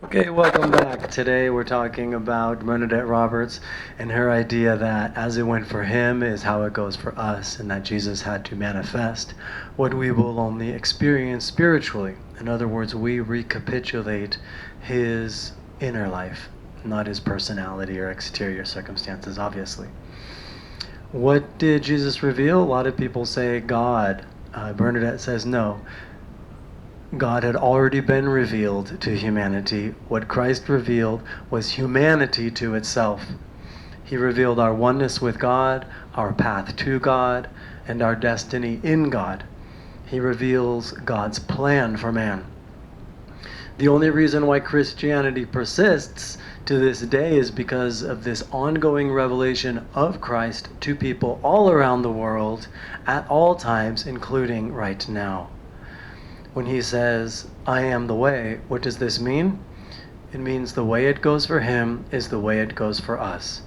Okay, welcome back. Today we're talking about Bernadette Roberts and her idea that as it went for him is how it goes for us, and that Jesus had to manifest what we will only experience spiritually. In other words, we recapitulate his inner life, not his personality or exterior circumstances, obviously. What did Jesus reveal? A lot of people say God. Bernadette says no. God had already been revealed to humanity. What Christ revealed was humanity to itself. He revealed our oneness with God, our path to God, and our destiny in God. He reveals God's plan for man. The only reason why Christianity persists to this day is because of this ongoing revelation of Christ to people all around the world at all times, including right now. When he says, I am the way, what does this mean? It means the way it goes for him is the way it goes for us.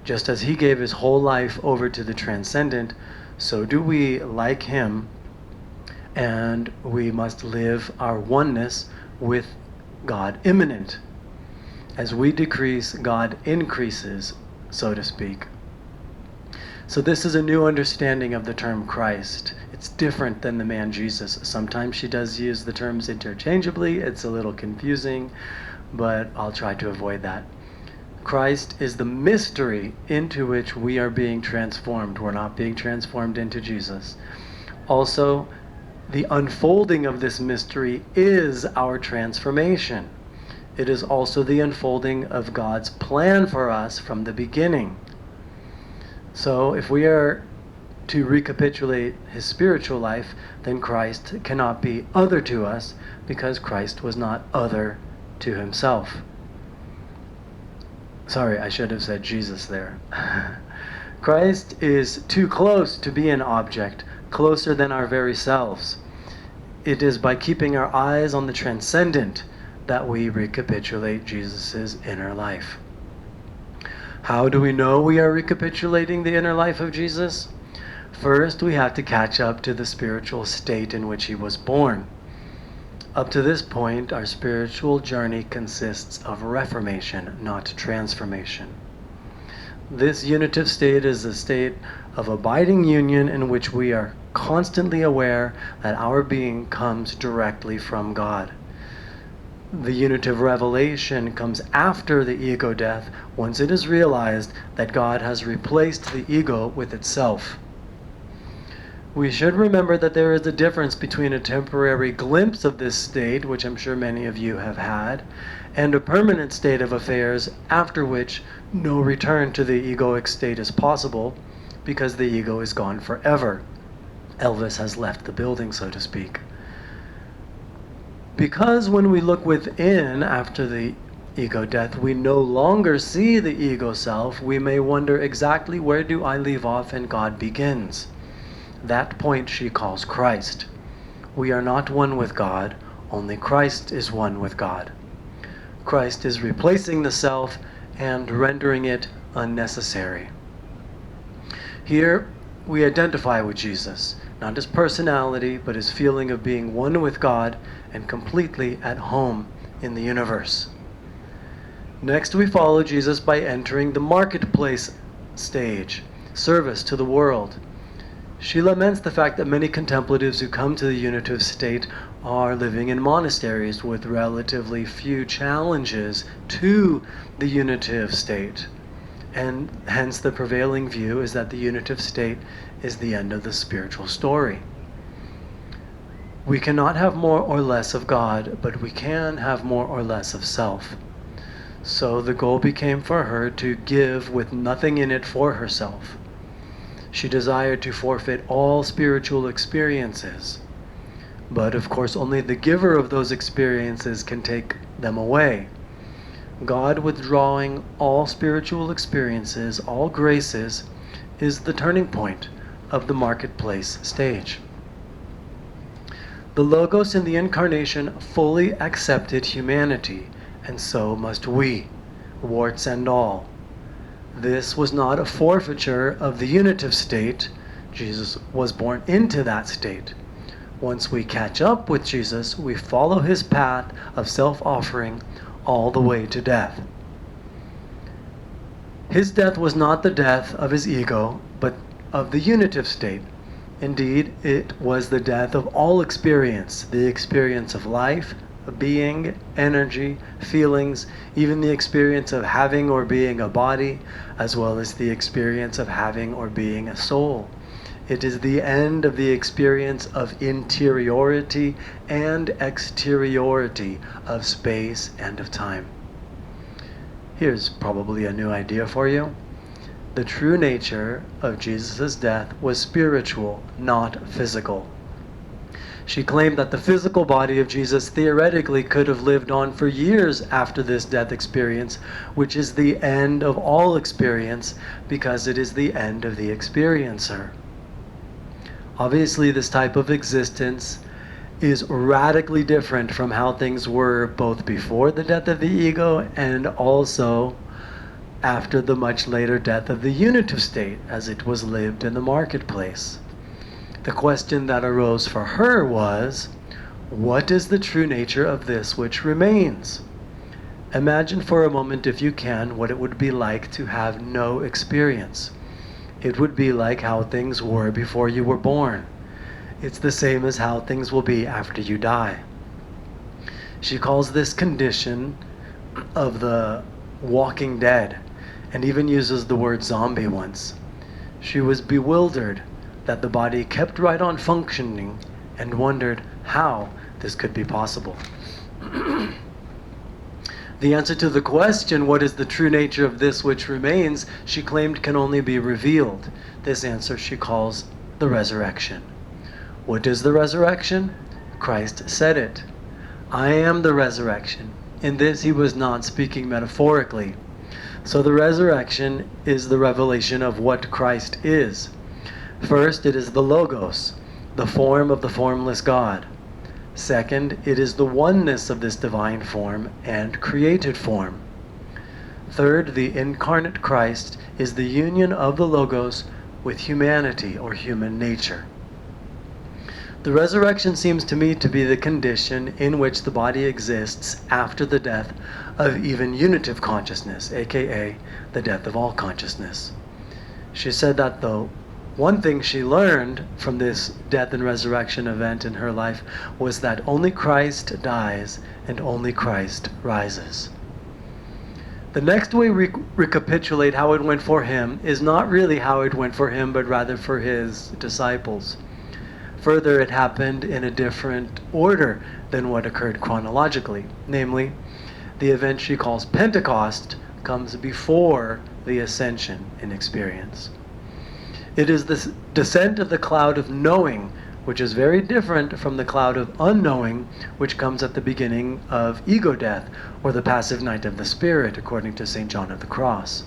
Just as he gave his whole life over to the transcendent, so do we, like him, and we must live our oneness with God immanent. As we decrease, God increases, so to speak. So this is a new understanding of the term Christ. It's different than the man Jesus. Sometimes she does use the terms interchangeably. It's a little confusing, but I'll try to avoid that. Christ is the mystery into which we are being transformed. We're not being transformed into Jesus. Also, the unfolding of this mystery is our transformation. It is also the unfolding of God's plan for us from the beginning. So if we are to recapitulate his spiritual life, then Christ cannot be other to us because Christ was not other to himself. Sorry, I should have said Jesus there. Christ is too close to be an object, closer than our very selves. It is by keeping our eyes on the transcendent that we recapitulate Jesus' inner life. How do we know we are recapitulating the inner life of Jesus? First, we have to catch up to the spiritual state in which he was born. Up to this point, our spiritual journey consists of reformation, not transformation. This unitive state is a state of abiding union in which we are constantly aware that our being comes directly from God. The unitive revelation comes after the ego death, once it is realized that God has replaced the ego with itself. We should remember that there is a difference between a temporary glimpse of this state, which I'm sure many of you have had, and a permanent state of affairs after which no return to the egoic state is possible because the ego is gone forever. Elvis has left the building, so to speak. Because when we look within after the ego death, we no longer see the ego self, we may wonder exactly where do I leave off and God begins. That point she calls Christ. We are not one with God, only Christ is one with God. Christ is replacing the self and rendering it unnecessary. Here we identify with Jesus, not his personality, but his feeling of being one with God and completely at home in the universe. Next, we follow Jesus by entering the marketplace stage, service to the world. She laments the fact that many contemplatives who come to the unitive state are living in monasteries with relatively few challenges to the unitive state. And hence the prevailing view is that the unitive state is the end of the spiritual story. We cannot have more or less of God, but we can have more or less of self. So the goal became for her to give with nothing in it for herself. She desired to forfeit all spiritual experiences. But of course, only the giver of those experiences can take them away. God withdrawing all spiritual experiences, all graces, is the turning point of the marketplace stage. The Logos in the Incarnation fully accepted humanity, and so must we, warts and all. This was not a forfeiture of the unitive state. Jesus was born into that state. Once we catch up with Jesus, we follow his path of self-offering all the way to death. His death was not the death of his ego, but of the unitive state. Indeed, it was the death of all experience, the experience of life, being, energy, feelings, even the experience of having or being a body, as well as the experience of having or being a soul. It is the end of the experience of interiority and exteriority, of space and of time. Here's probably a new idea for you. The true nature of Jesus' death was spiritual, not physical. She claimed that the physical body of Jesus theoretically could have lived on for years after this death experience, which is the end of all experience because it is the end of the experiencer. Obviously, this type of existence is radically different from how things were both before the death of the ego and also after the much later death of the unitive state as it was lived in the marketplace. The question that arose for her was, what is the true nature of this which remains? Imagine for a moment, if you can, what it would be like to have no experience. It would be like how things were before you were born. It's the same as how things will be after you die. She calls this condition of the walking dead, and even uses the word zombie once. She was bewildered that the body kept right on functioning and wondered how this could be possible. The answer to the question, what is the true nature of this which remains, she claimed can only be revealed. This answer she calls the resurrection. What is the resurrection? Christ said it. I am the resurrection. In this he was not speaking metaphorically. So the resurrection is the revelation of what Christ is. First, it is the Logos, the form of the formless God. Second, it is the oneness of this divine form and created form. Third, the incarnate Christ is the union of the Logos with humanity or human nature. The resurrection seems to me to be the condition in which the body exists after the death of even unitive consciousness, aka the death of all consciousness. She said that though one thing she learned from this death and resurrection event in her life was that only Christ dies and only Christ rises. The next way we recapitulate how it went for him is not really how it went for him, but rather for his disciples. Further, it happened in a different order than what occurred chronologically. Namely, the event she calls Pentecost comes before the ascension in experience. It is the descent of the cloud of knowing, which is very different from the cloud of unknowing, which comes at the beginning of ego death, or the passive night of the spirit, according to St. John of the Cross.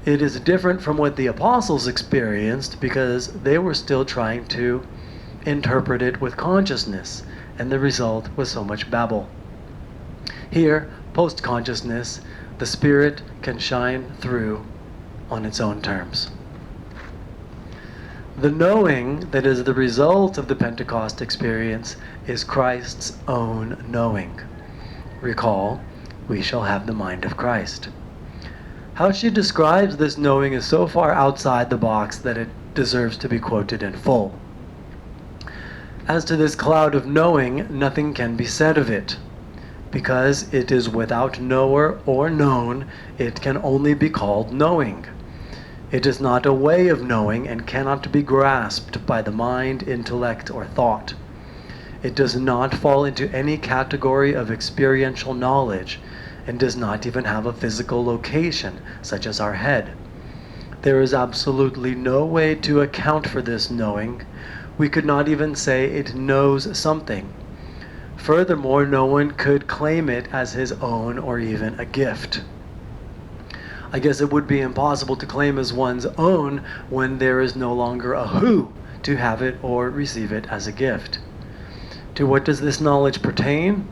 It is different from what the apostles experienced because they were still trying to interpret it with consciousness, and the result was so much babble. Here, post-consciousness, the spirit can shine through on its own terms. The knowing that is the result of the Pentecost experience is Christ's own knowing. Recall, we shall have the mind of Christ. How she describes this knowing is so far outside the box that it deserves to be quoted in full. As to this cloud of knowing, nothing can be said of it. Because it is without knower or known, it can only be called knowing. It is not a way of knowing and cannot be grasped by the mind, intellect, or thought. It does not fall into any category of experiential knowledge and does not even have a physical location, such as our head. There is absolutely no way to account for this knowing. We could not even say it knows something. Furthermore, no one could claim it as his own or even a gift. I guess it would be impossible to claim as one's own when there is no longer a who to have it or receive it as a gift. To what does this knowledge pertain?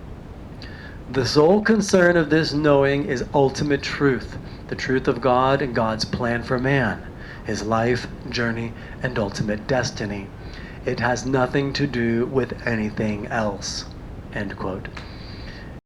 The sole concern of this knowing is ultimate truth, the truth of God and God's plan for man, his life, journey, and ultimate destiny. It has nothing to do with anything else." End quote.